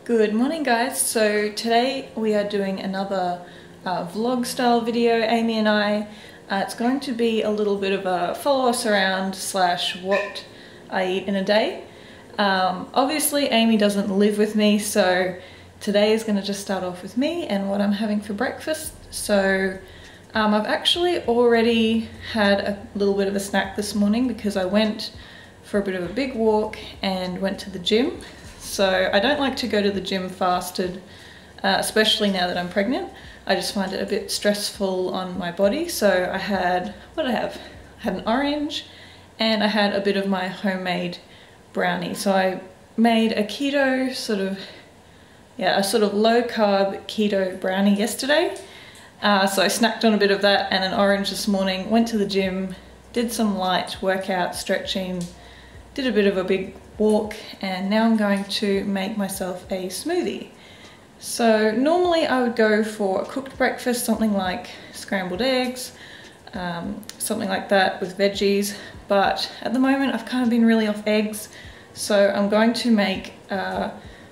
Good morning guys, so today we are doing another vlog style video, Amy and I. It's going to be a little bit of a follow us around / what I eat in a day. Obviously Amy doesn't live with me, so today is going to just start off with me and what I'm having for breakfast. So I've actually already had a little bit of a snack this morning because I went for a bit of a big walk and went to the gym. So I don't like to go to the gym fasted, especially now that I'm pregnant. I just find it a bit stressful on my body. So I had, what did I have? I had an orange and I had a bit of my homemade brownie. So I made a keto a sort of low carb keto brownie yesterday. So I snacked on a bit of that and an orange this morning, went to the gym, did some light workout, stretching, did a bit of a big walk, and now I'm going to make myself a smoothie. So normally I would go for a cooked breakfast, something like scrambled eggs, something like that with veggies, but at the moment I've kind of been really off eggs, so I'm going to make a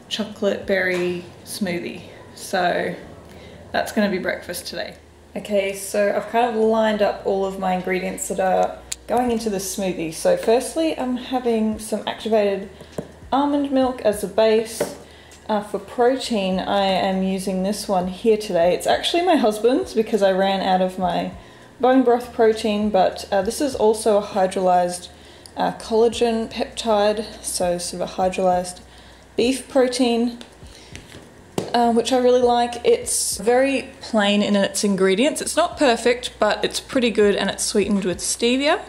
chocolate berry smoothie. So that's going to be breakfast today. Okay, so I've kind of lined up all of my ingredients that are going into this smoothie. So firstly, I'm having some activated almond milk as a base. For protein, I am using this one here today. It's actually my husband's because I ran out of my bone broth protein, but this is also a hydrolyzed collagen peptide, so sort of a hydrolyzed beef protein, which I really like. It's very plain in its ingredients. It's not perfect, but it's pretty good, and it's sweetened with stevia.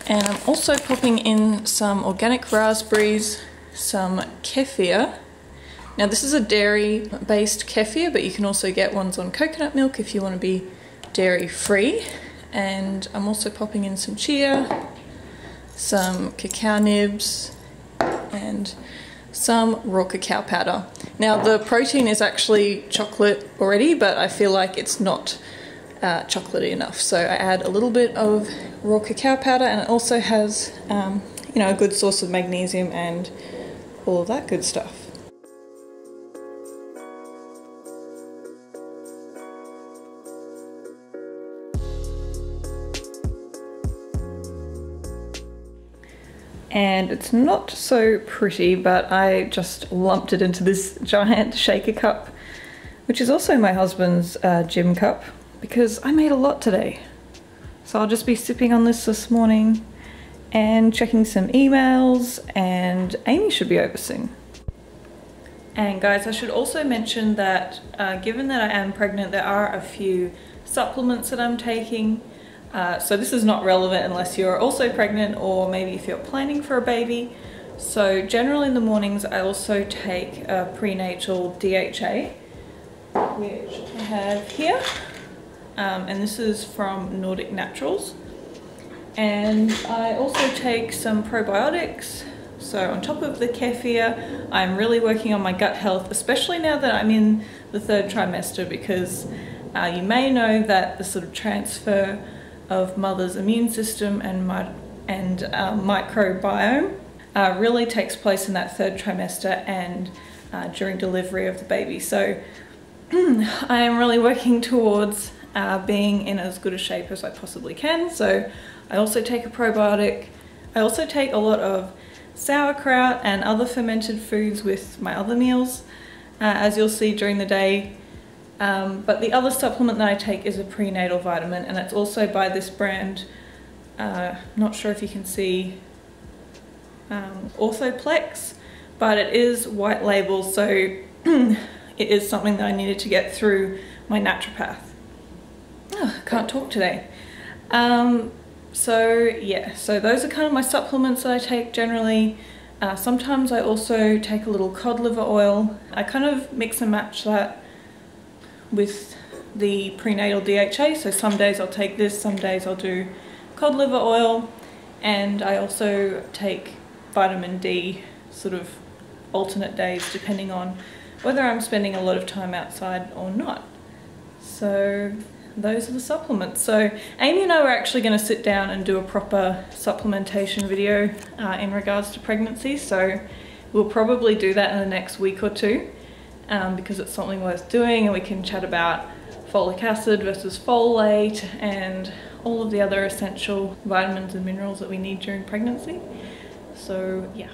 And I'm also popping in some organic raspberries, some kefir. Now this is a dairy-based kefir, but you can also get ones on coconut milk if you want to be dairy-free. And I'm also popping in some chia, some cacao nibs, and some raw cacao powder. Now the protein is actually chocolate already, but I feel like it's not chocolatey enough, so I add a little bit of raw cacao powder, and it also has a good source of magnesium and all of that good stuff. And it's not so pretty, but I just lumped it into this giant shaker cup, which is also my husband's gym cup, because I made a lot today. So I'll just be sipping on this morning and checking some emails, and Amy should be over soon. And guys, I should also mention that given that I am pregnant, there are a few supplements that I'm taking. So this is not relevant unless you're also pregnant or maybe if you're planning for a baby. So generally in the mornings I also take a prenatal DHA, which I have here. And this is from Nordic Naturals. And I also take some probiotics. So on top of the kefir, I'm really working on my gut health, especially now that I'm in the 3rd trimester, because you may know that the sort of transfer of mother's immune system and microbiome really takes place in that 3rd trimester and during delivery of the baby. So I am really working towards being in as good a shape as I possibly can. So I also take a probiotic. I also take a lot of sauerkraut and other fermented foods with my other meals, as you'll see during the day. But the other supplement that I take is a prenatal vitamin, and it's also by this brand, not sure if you can see, Orthoplex, but it is white label, so it is something that I needed to get through my naturopath. Oh, I can't talk today. So yeah, so those are kind of my supplements that I take generally. Sometimes I also take a little cod liver oil. I kind of mix and match that with the prenatal DHA, so some days I'll take this, some days I'll do cod liver oil, and I also take vitamin D sort of alternate days depending on whether I'm spending a lot of time outside or not. So those are the supplements. So Amy and I were actually going to sit down and do a proper supplementation video in regards to pregnancy, so we'll probably do that in the next week or two. because it's something worth doing, and we can chat about folic acid versus folate and all of the other essential vitamins and minerals that we need during pregnancy. So yeah.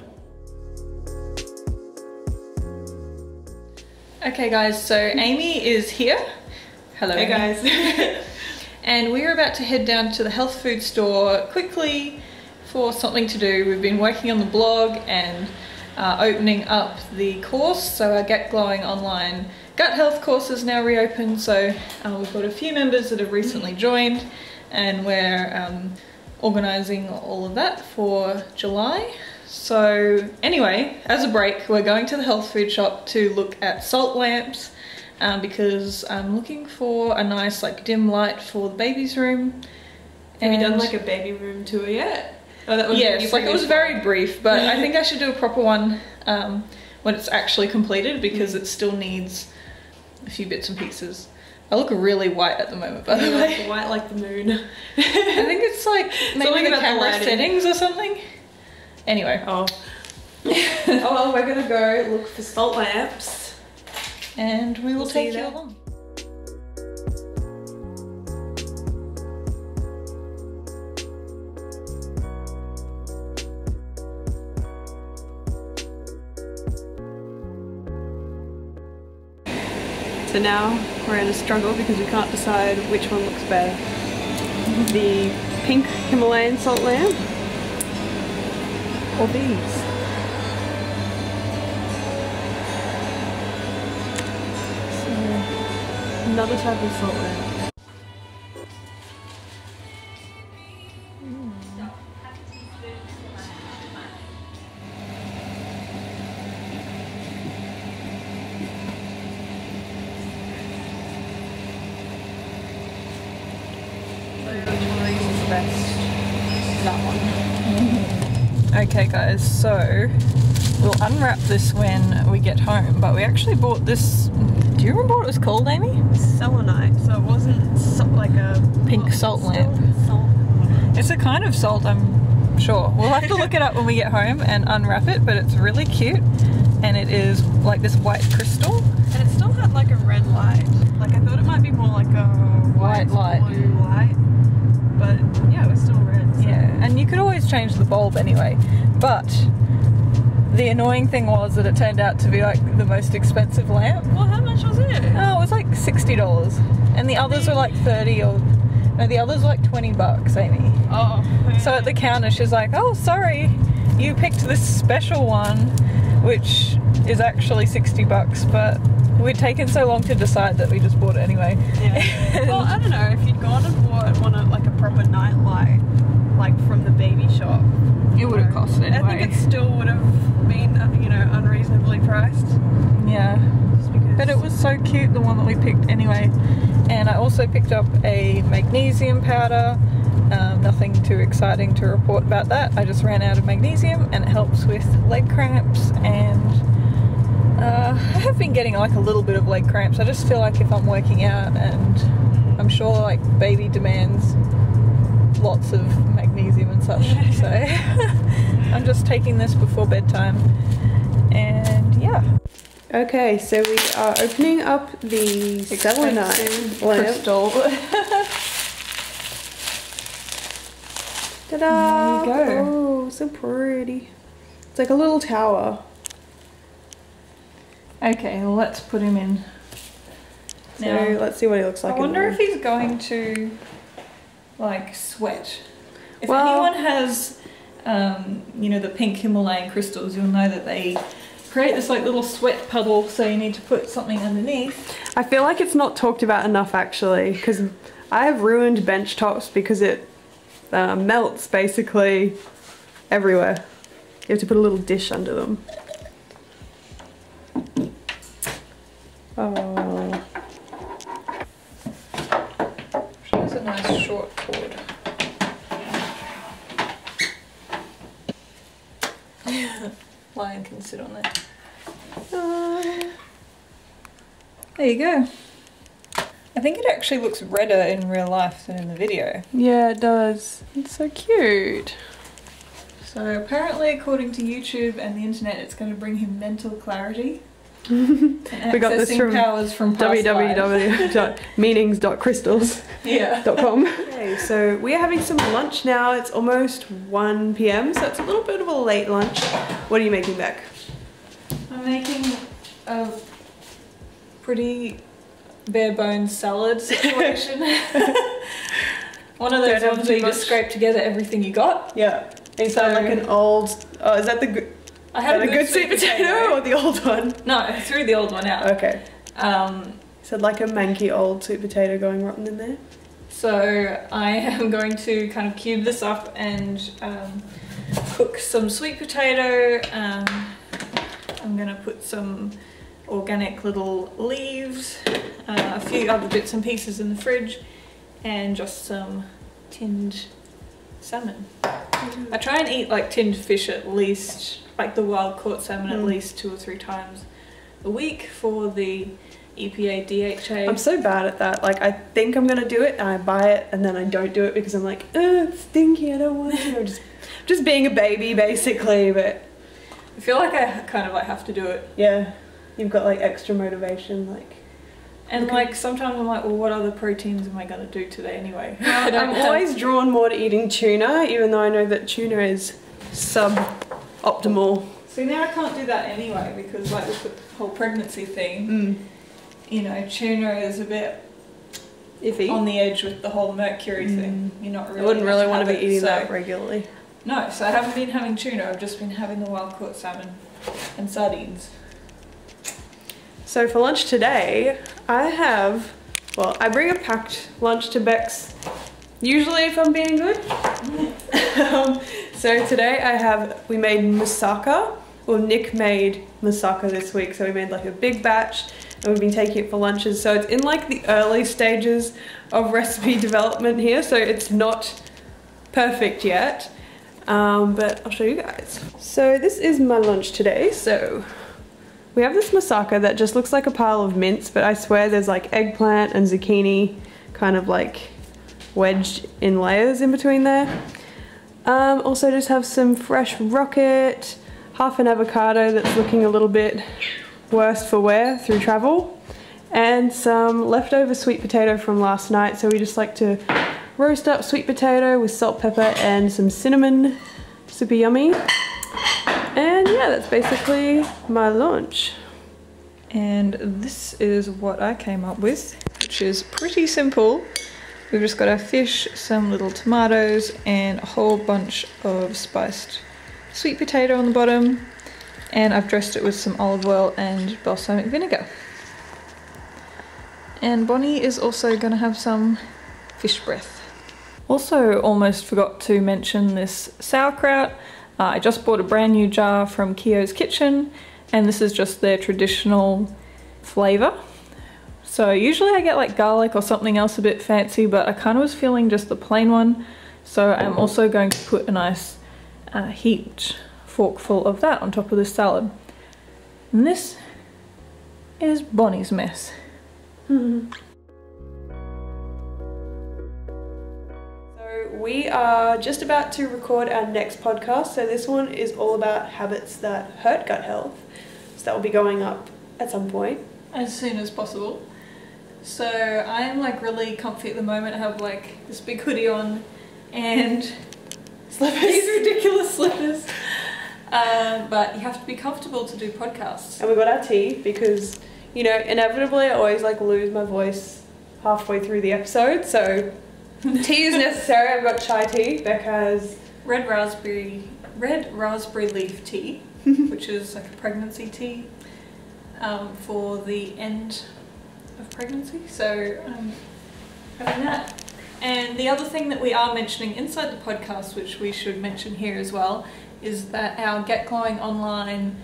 Okay guys, so Amy is here. Hello. Hey guys. And we're about to head down to the health food store quickly for something to do. We've been working on the blog and opening up the course. So our Get Glowing online gut health course is now reopened. So we've got a few members that have recently joined, and we're organising all of that for July. So anyway, as a break, we're going to the health food shop to look at salt lamps because I'm looking for a nice like dim light for the baby's room. Have you done like a baby room tour yet? Oh, that was yes, like it was very brief, but I think I should do a proper one when it's actually completed, because it still needs a few bits and pieces. I look really white at the moment, by the way. White like the moon. I think it's like maybe the camera settings or something. Anyway. Oh, well, we're gonna go look for salt lamps. And we will take you along. So now we're in a struggle because we can't decide which one looks better. The pink Himalayan salt lamp or these. Another type of salt lamp. So which one of these is the best? That one. Okay guys, so we'll unwrap this when we get home, but we actually bought this. Do you remember what it was called, Amy? Selenite, so it wasn't like a pink salt lamp. Salt. It's a kind of salt, I'm sure. We'll have to look it up when we get home and unwrap it, but it's really cute, and it is like this white crystal. And it still had like a red light. Like I thought it might be more like a white light. Blue light, but yeah, it was still red. So. Yeah, and you could always change the bulb anyway, but the annoying thing was that it turned out to be like the most expensive lamp. Well, how much was it? Oh, it was like $60, and the others were like 30, or no, the others were like 20 bucks, Amy. Oh. Man. So at the counter, she's like, "Oh, sorry, you picked this special one, which is actually 60 bucks, but we'd taken so long to decide that we just bought it anyway." Yeah. Well, I don't know, if you'd gone and bought one like a proper night light, like from the baby shop, it would have cost anyway. I think it still would have been, you know, unreasonably priced. Yeah. But it was so cute, the one that we picked anyway. And I also picked up a magnesium powder. Nothing too exciting to report about that. I just ran out of magnesium, and it helps with leg cramps, and I have been getting like a little bit of leg cramps. I just feel like if I'm working out, and I'm sure like baby demands lots of magnesium and such, so I'm just taking this before bedtime, and yeah. Okay, so we are opening up the selenite crystal. Ta-da! There you go. Oh, so pretty. It's like a little tower. Okay, well, let's put him in. So Now, let's see what he looks like. I wonder if he's going to like sweat. If well, anyone has, you know, the pink Himalayan crystals, you'll know that they create this like little sweat puddle, so you need to put something underneath. I feel like it's not talked about enough actually, because I have ruined bench tops because it melts basically everywhere. You have to put a little dish under them. Oh. That's a nice short cord. Lion can sit on there. There you go. I think it actually looks redder in real life than in the video. Yeah, it does. It's so cute. So apparently, according to YouTube and the internet, it's going to bring him mental clarity. We got this from powers from www.meanings.crystals.com. Yeah. Okay, so we are having some lunch now. It's almost 1 p.m, so it's a little bit of a late lunch. What are you making, Beck? I'm making a pretty bare bones salad situation. One of those ones where you just scrape together everything you got. Yeah. And so like an old, oh, is that the good? I had a good sweet potato or the old one? No, I threw the old one out. Okay. So like a manky old sweet potato going rotten in there? So I am going to kind of cube this up and cook some sweet potato. I'm going to put some organic little leaves, a few other bits and pieces in the fridge, and just some tinned salmon. I try and eat like tinned fish at least, like the wild caught salmon at least 2 or 3 times a week for the EPA DHA. I'm so bad at that. Like I think I'm gonna do it and I buy it and then I don't do it because I'm like, it's stinky, I don't want to. just being a baby basically, but I feel like I kind of like have to do it. Yeah, you've got like extra motivation, like. And like sometimes I'm like, well, what other proteins am I gonna do today anyway? I'm always drawn more to eating tuna, even though I know that tuna is sub-optimal. So now I can't do that anyway because like with the whole pregnancy thing, you know, tuna is a bit iffy on the edge with the whole mercury thing. You're not really. I wouldn't really want to be eating that regularly. No, so I haven't been having tuna. I've just been having the wild caught salmon and sardines. So for lunch today, I bring a packed lunch to Beck's, usually if I'm being good. So today we made moussaka. Well, Nick made moussaka this week, so we made like a big batch and we've been taking it for lunches. So it's in like the early stages of recipe development here, so it's not perfect yet, but I'll show you guys. So this is my lunch today. So we have this moussaka that just looks like a pile of mince, but I swear there's like eggplant and zucchini kind of like wedged in layers in between there. Also just have some fresh rocket, half an avocado that's looking a little bit worse for wear through travel, and some leftover sweet potato from last night. So we just like to roast up sweet potato with salt, pepper and some cinnamon. Super yummy. And yeah, that's basically my lunch. And this is what I came up with, which is pretty simple. We've just got our fish, some little tomatoes, and a whole bunch of spiced sweet potato on the bottom. And I've dressed it with some olive oil and balsamic vinegar. And Bonnie is also going to have some fish breath. Also, almost forgot to mention this sauerkraut. I just bought a brand new jar from Kio's Kitchen, and this is just their traditional flavour. So usually I get like garlic or something else a bit fancy, but I kind of was feeling just the plain one. So I'm also going to put a nice heaped forkful of that on top of this salad. And this is Bonnie's mess. We are just about to record our next podcast, so this one is all about habits that hurt gut health. So that will be going up at some point. As soon as possible. So I'm like really comfy at the moment. I have like this big hoodie on and slippers. These ridiculous slippers. But you have to be comfortable to do podcasts. And we got our tea because, you know, inevitably I always like lose my voice halfway through the episode, so tea is necessary. I've got chai tea. Beck has red raspberry leaf tea, which is like a pregnancy tea for the end of pregnancy. So having that. And the other thing that we are mentioning inside the podcast, which we should mention here as well, is that our Get Glowing online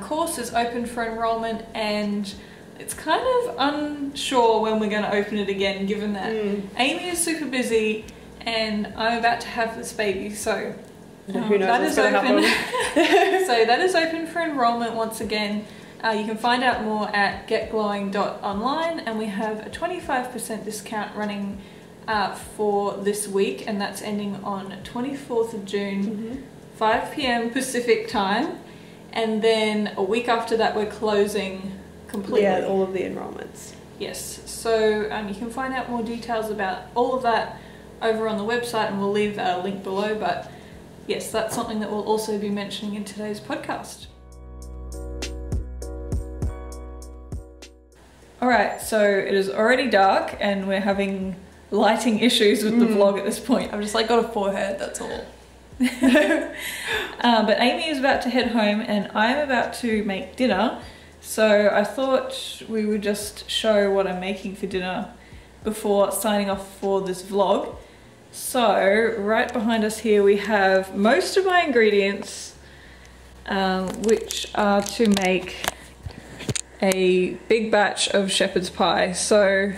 course is open for enrollment, and it's kind of unsure when we're going to open it again, given that Amy is super busy and I'm about to have this baby, so who knows that what's is going to open. happen. So that is open for enrollment once again. You can find out more at getglowing.online, and we have a 25% discount running for this week, and that's ending on 24th of June, 5 p.m. Pacific time. and then a week after that we're closing completely. Yeah, all of the enrollments. Yes, so you can find out more details about all of that over on the website, and we'll leave a link below, but yes, that's something that we'll also be mentioning in today's podcast. Alright, so it is already dark and we're having lighting issues with the vlog at this point. I've just like got a forehead, that's all. But Amy is about to head home and I'm about to make dinner. So I thought we would just show what I'm making for dinner before signing off for this vlog. So right behind us here we have most of my ingredients, which are to make a big batch of shepherd's pie. So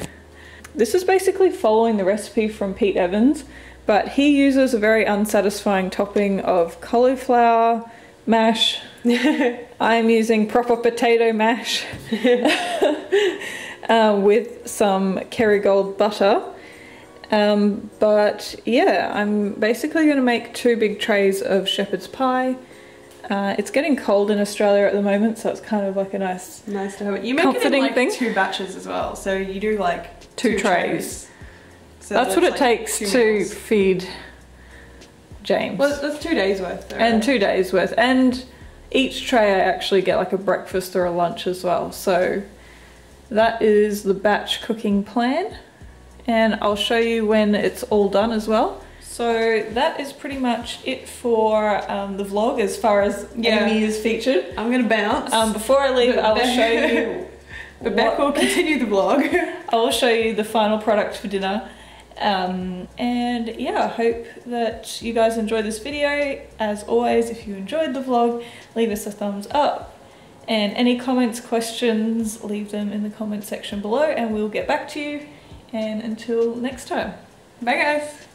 this is basically following the recipe from Pete Evans, but he uses a very unsatisfying topping of cauliflower mash. I'm using proper potato mash with some Kerrygold butter. But yeah, I'm basically going to make 2 big trays of shepherd's pie. It's getting cold in Australia at the moment, so it's kind of like a nice to have it. You make it in like thing. 2 batches as well, so you do like 2 trays. So that's what it like takes to feed James. Well, that's 2 days worth though, and right? 2 days worth, and each tray I actually get like a breakfast or a lunch as well. So that is the batch cooking plan, and I'll show you when it's all done as well. So that is pretty much it for the vlog as far as Amy is featured. I'm gonna bounce. Before I leave, I will show you. But Beck will continue the vlog. I will show you the final product for dinner. And yeah, I hope that you guys enjoyed this video. As always, if you enjoyed the vlog, leave us a thumbs up. And any comments, questions, leave them in the comment section below and we'll get back to you. And until next time. Bye guys.